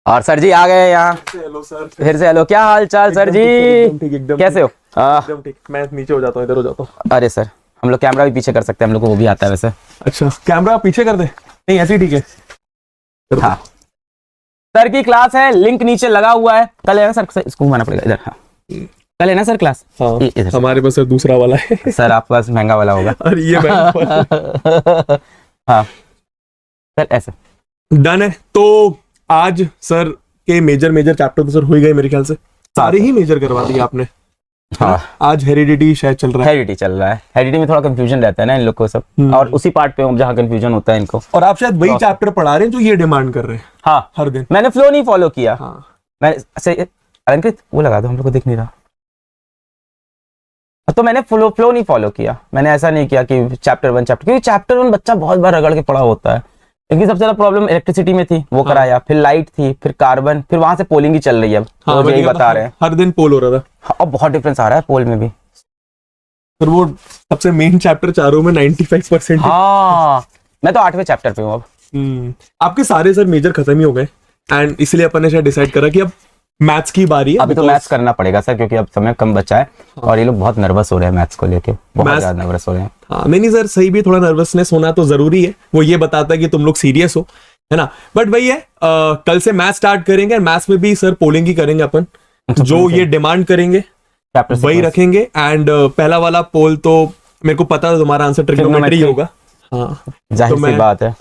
और सर जी आ गए यहाँ। Hello sir. फिर से हेलो, क्या हाल चाल सर जी? एकदम कैसे हो? एकदम ठीक। मैं नीचे हो जाता हूँ, इधर हो जाता हूँ। अरे सर, हम लोग कैमरा भी पीछे कर सकते हैं, हम लोग को वो भी आता है वैसे। अच्छा, कैमरा पीछे कर दे? नहीं, ऐसे ही ठीक है। हाँ, सर की क्लास है, लिंक नीचे लगा हुआ है। कल है ना सर, इसको घुमाना पड़ेगा इधर। हाँ, कल है ना सर क्लास? हाँ, इधर हमारे पास सर दूसरा वाला है। सर आपके पास महंगा वाला होगा। और ये हाँ सर, ऐसे डन है। तो आज सर के मेजर चैप्टर तो सर हो ही गए मेरे ख्याल से। सारे ही मेजर करवा दिए आपने। हाँ, आज हेरिडिटी शायद चल रहा है। हेरिडिटी चल रहा है। हेरिडिटी में थोड़ा कंफ्यूजन रहता है ना इन लोग को सब, और उसी पार्ट पे जहाँ कंफ्यूजन होता है इनको। और आप शायद वही चैप्टर पढ़ा रहे हैं जो ये डिमांड कर रहे हैं। हाँ, हर दिन मैंने फ्लो नहीं फॉलो किया। हाँ, मैंने अलंकृत वो लगा दो, हम लोग को दिख नहीं रहा। तो मैंने फ्लो नहीं फॉलो किया। मैंने ऐसा नहीं किया कि चैप्टर 1 क्योंकि चैप्टर 1 बच्चा बहुत बार रगड़ के पढ़ा होता है। इनकी सबसे ज्यादा प्रॉब्लम इलेक्ट्रिसिटी में थी, वो कराया, फिर लाइट थी, फिर कार्बन, फिर वहां से पोलिंग ही चल रही है अब। हाँ, तो यही बता रहे हैं हर दिन पोल हो रहा था। हाँ, अब बहुत डिफरेंस आ रहा है पोल में भी। फिर वो सबसे मेन चैप्टर चारों में 95%। हाँ, मैं तो 8वें चैप्टर पे हूँ अब। आपके सारे सर मेजर खत्म ही हो गए, एंड इसलिए अपन ने शायद डिसाइड करा कि अब मैथ्स की बारी है। अभी तो मैथ्स करना पड़ेगा सर, क्योंकि अब समय कम बचा है। और ये लोग बहुत नर्वस हो रहे हैं मैथ्स को लेके, बहुत ज्यादा नर्वस हो रहे हैं। हाँ, नहीं सर, सही भी थोड़ा नर्वसनेस होना तो जरूरी है। वो ये बताता है कि तुम लोग सीरियस हो, है ना। बट वही है, कल से मैथ्स स्टार्ट करेंगे। मैथ्स में भी सर पोलिंग ही करेंगे अपन, जो ये डिमांड करेंगे वही रखेंगे। एंड पहला वाला पोल तो मेरे को पता था तुम्हारा आंसर ट्रिग्नोमेट्री होगा। हाँ, जाहिर सी बात है।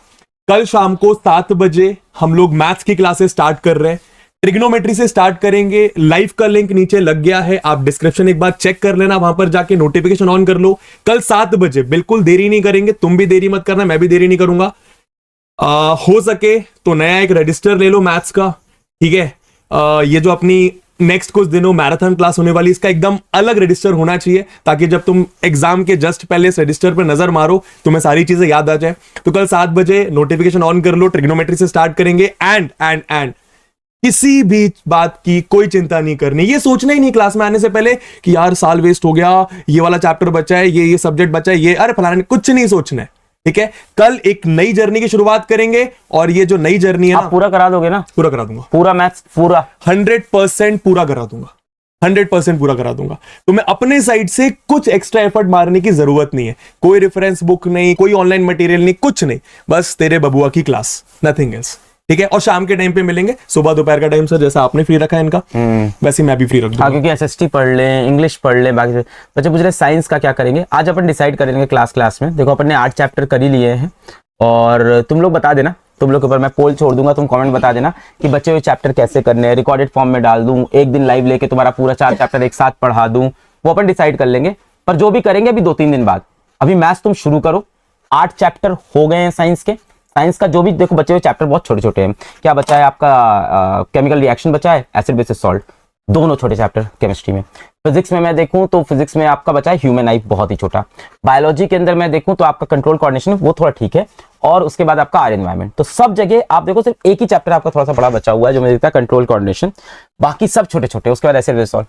कल शाम को 7 बजे हम लोग मैथ्स की क्लासेस स्टार्ट कर रहे हैं। ट्रिग्नोमेट्री से स्टार्ट करेंगे। लाइव का लिंक नीचे लग गया है, आप डिस्क्रिप्शन एक बार चेक कर लेना, वहां पर जाके नोटिफिकेशन ऑन कर लो। कल 7 बजे, बिल्कुल देरी नहीं करेंगे। तुम भी देरी मत करना, मैं भी देरी नहीं करूंगा। हो सके तो नया एक रजिस्टर ले लो मैथ्स का, ठीक है। ये जो अपनी नेक्स्ट कुछ दिनों मैराथन क्लास होने वाली, इसका एकदम अलग रजिस्टर होना चाहिए, ताकि जब तुम एग्जाम के जस्ट पहले इस रजिस्टर पर नजर मारो तुम्हें सारी चीजें याद आ जाए। तो कल 7 बजे नोटिफिकेशन ऑन कर लो, ट्रिग्नोमेट्री से स्टार्ट करेंगे। एंड किसी भी बात की कोई चिंता नहीं करनी। ये सोचना ही नहीं क्लास में आने से पहले कि यार साल वेस्ट हो गया, ये वाला चैप्टर बचा है, ये सब्जेक्ट बचा है, ये अरे फलाना, कुछ नहीं सोचना है, ठीक है। कल एक नई जर्नी की शुरुआत करेंगे, और ये जो नई जर्नी है आप पूरा करा दोगे ना? पूरा करा दूंगा, पूरा मैथ्स पूरा 100% पूरा करा दूंगा, 100% पूरा करा दूंगा। तो मैं अपने साइड से कुछ एक्स्ट्रा एफर्ट मारने की जरूरत नहीं है। कोई रेफरेंस बुक नहीं, कोई ऑनलाइन मटेरियल नहीं, कुछ नहीं, बस तेरे बबुआ की क्लास, नथिंग एल्स, ठीक है। और शाम के टाइम पे मिलेंगे, सुबह दोपहर का टाइम सर जैसा आपने फ्री रखा है इनका, वैसे मैं भी फ्री रख दूंगा। हाँ, क्योंकि एसएसटी पढ़ लें, इंग्लिश पढ़ लें, बाकी बच्चे पूछ रहे साइंस का क्या करेंगे। आज अपन डिसाइड करेंगे क्लास में। देखो अपन ने 8 चैप्टर कर ही लिए हैं, और तुम लोग बता देना, तुम लोग के ऊपर मैं पोल छोड़ दूंगा, तुम कमेंट बता देना कि बच्चे हुए चैप्टर कैसे करने हैं। रिकॉर्डेड फॉर्म में डाल दूं, एक दिन लाइव लेके तुम्हारा पूरा 4 चैप्टर एक साथ पढ़ा दूं, वो अपन डिसाइड कर लेंगे। पर जो भी करेंगे अभी 2-3 दिन बाद। अभी मैथ्स तुम शुरू करो, 8 चैप्टर हो गए हैं साइंस के। साइंस का जो भी देखो बचे हुए चैप्टर बहुत छोटे छोटे हैं। क्या बचा है आपका? केमिकल रिएक्शन बचा है, एसिड बेसिस सॉल्ट, दोनों छोटे चैप्टर केमिस्ट्री में। फिजिक्स में मैं देखूं तो फिजिक्स में आपका बचा है ह्यूमन लाइफ, बहुत ही छोटा। बायोलॉजी के अंदर मैं देखूं तो आपका कंट्रोल कोऑर्डिनेशन वो थोड़ा ठीक है, और उसके बाद आपका आर एनवायरमेंट। तो सब जगह आप देखो सिर्फ एक ही चैप्टर आपका थोड़ा सा बड़ा बचा हुआ है, जो मुझे दिखता है कंट्रोल कोऑर्डिनेशन, बाकी सब छोटे छोटे। उसके बाद एसिड बेसिस सॉल्ट।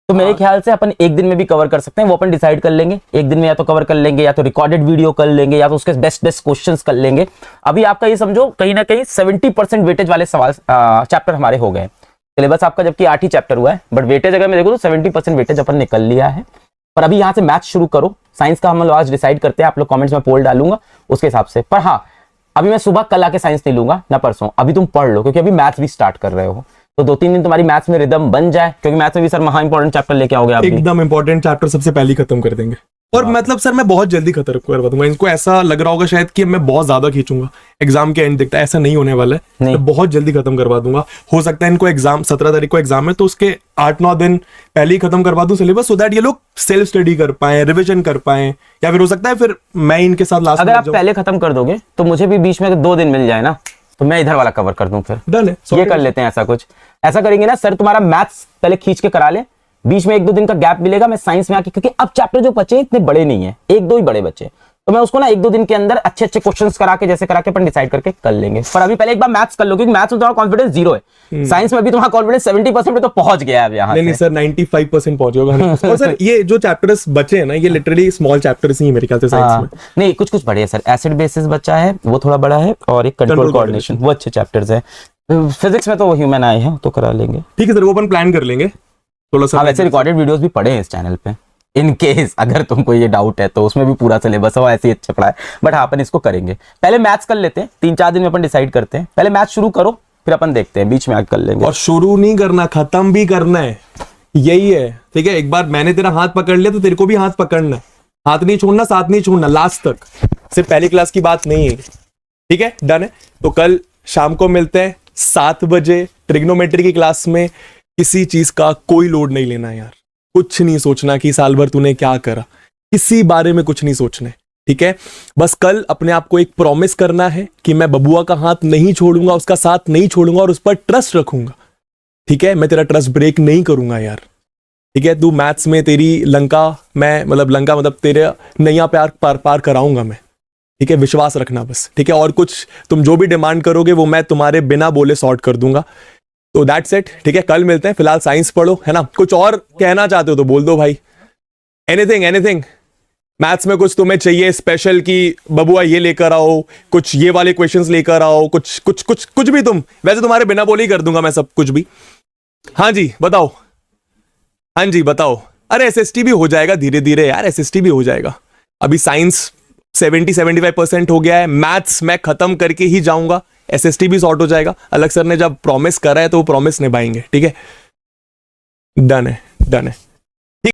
तो मेरे ख्याल से अपन एक दिन में भी कवर कर सकते हैं, वो अपन डिसाइड कर लेंगे। एक दिन में या तो कवर कर लेंगे, या तो रिकॉर्डेड वीडियो कर लेंगे, या तो उसके बेस्ट क्वेश्चंस कर लेंगे। अभी आपका ये समझो कहीं ना कहीं 70% वेटेज वाले सवाल चैप्टर हमारे हो गए। सिलेबस आपका जबकि 8 ही चैप्टर हुआ है, बट वेटेज अगर मैं देखूं तो 70% वेटेज अपन निकल लिया है। पर अभी यहाँ से मैथ्स शुरू करो। साइंस का हम लोग आज डिसाइड करते हैं, आप लोग कमेंट्स में पोल डालूंगा उसके हिसाब से। पर हाँ, अभी मैं सुबह कल आके साइंस नहीं लूंगा ना परसों, अभी तुम पढ़ लो, क्योंकि अभी मैथ्स भी स्टार्ट कर रहे हो। तो 2-3 दिन तुम्हारी मैथ्स में रिदम बन जाए, क्योंकि मैथ्स में भी सर महा इंपॉर्टेंट चैप्टर लेके आओगे आप। एकदम इंपॉर्टेंट चैप्टर सबसे पहले खत्म कर देंगे। और मतलब सर मैं बहुत जल्दी खत्म करवा दूंगा। इनको ऐसा लग रहा होगा शायद कि मैं बहुत ज्यादा खींचूंगा, एग्जाम के एंड दिखता है, ऐसा नहीं होने वाला है। मैं बहुत जल्दी खत्म करवा दूंगा। हो सकता है इनको एग्जाम 17 तारीख को एग्जाम है, तो उसके 8-9 दिन पहले ही खत्म करवा दूं सिलेबस, सो दैट ये लोग सेल्फ स्टडी कर पाए, रिविजन कर पाए। या फिर हो सकता है फिर मैं इनके साथ लास्ट, अगर आप पहले खत्म कर दोगे तो मुझे भी बीच में 2 दिन मिल जाए ना, तो मैं इधर वाला कवर कर दूं। फिर डन है, ये कर लेते हैं। ऐसा कुछ ऐसा करेंगे ना सर, तुम्हारा मैथ्स पहले खींच के करा ले, बीच में 1-2 दिन का गैप मिलेगा, मैं साइंस में आके, क्योंकि अब चैप्टर जो बचे इतने बड़े नहीं है, 1-2 ही बड़े बचे, तो मैं उसको ना 1-2 दिन के अंदर अच्छे क्वेश्चंस करा के जैसे करा के अपन डिसाइड करके कर लेंगे। पर अभी पहले एक बार मैथ्स कर लो, क्योंकि मैथ्स में तुम्हारा कॉन्फिडेंस 0 है। साइंस में भी तुम्हारा कॉन्फिडेंस 70% पे तो पहुंच गया है यहाँ। नहीं सर, 95% पहुंच होगा। और सर ये जो चैप्टर्स बचे हैं ना, ये लिटरली स्मॉल चैप्टर्स ही मेरे ख्याल से साइंस में। नहीं, कुछ बड़े हैं सर। एसिड बेसिस बचा है, वो थोड़ा बड़ा है, और एक कंट्रोल कोऑर्डिनेशन, वो अच्छे चैप्टर्स है। फिजिक्स में तो ह्यूमन आए हैं तो करा लेंगे। ठीक है सर, वो अपन प्लान कर लेंगे थोड़ा सा। हाँ वैसे रिकॉर्डेड वीडियोस भी पढ़े हैं इस चैनल पे, इन केस अगर तुमको ये डाउट है तो उसमें भी पूरा सिलेबस है, वो ऐसे ही अच्छा पढ़ा है। बट हाँ अपन इसको करेंगे, पहले मैथ्स कर लेते हैं, 3-4 दिन में अपन डिसाइड करते हैं। पहले मैथ्स शुरू करो फिर अपन देखते हैं, बीच में आगे कर लेंगे। और शुरू नहीं करना, खत्म भी करना है, यही है। ठीक है, एक बार मैंने तेरा हाथ पकड़ लिया तो तेरे को भी हाथ पकड़ना है, हाथ नहीं छोड़ना, साथ नहीं छोड़ना, लास्ट तक। सिर्फ पहली क्लास की बात नहीं है। ठीक है, डन है। तो कल शाम को मिलते हैं 7 बजे ट्रिग्नोमेट्री की क्लास में। किसी चीज का कोई लोड नहीं लेना यार, कुछ नहीं सोचना कि साल भर तूने क्या करा, किसी बारे में कुछ नहीं सोचना है। ठीक है, बस कल अपने आप को एक प्रॉमिस करना है कि मैं बबुआ का हाथ नहीं छोड़ूंगा, उसका साथ नहीं छोड़ूंगा और उस पर ट्रस्ट रखूंगा। ठीक है, मैं तेरा ट्रस्ट ब्रेक नहीं करूंगा यार। ठीक है, तू मैथ्स में तेरी लंका, मैं मतलब लंका मतलब तेरे नैया प्यार पार कराऊंगा मैं। ठीक है, विश्वास रखना बस। ठीक है, और कुछ तुम जो भी डिमांड करोगे वो मैं तुम्हारे बिना बोले सॉर्ट कर दूंगा। तो दैट्स इट। ठीक है, कल मिलते हैं। फिलहाल साइंस पढ़ो, है ना। कुछ और कहना चाहते हो तो बोल दो भाई, एनीथिंग मैथ्स में कुछ तुम्हें चाहिए स्पेशल कि बबुआ ये लेकर आओ, कुछ ये वाले क्वेश्चंस लेकर आओ, कुछ भी तुम, वैसे तुम्हारे बिना बोले ही कर दूंगा मैं सब कुछ भी। हाँ जी बताओ, हाँ जी बताओ। अरे एसएसटी भी हो जाएगा धीरे धीरे यार, एसएसटी भी हो जाएगा। अभी साइंस 70-75% हो गया है, मैथ्स मैं खत्म करके ही जाऊंगा, एसएसटी भी सॉर्ट हो जाएगा। अलग सर ने जब प्रॉमिस करा है तो वो प्रॉमिस निभाएंगे। ठीक है, डन है।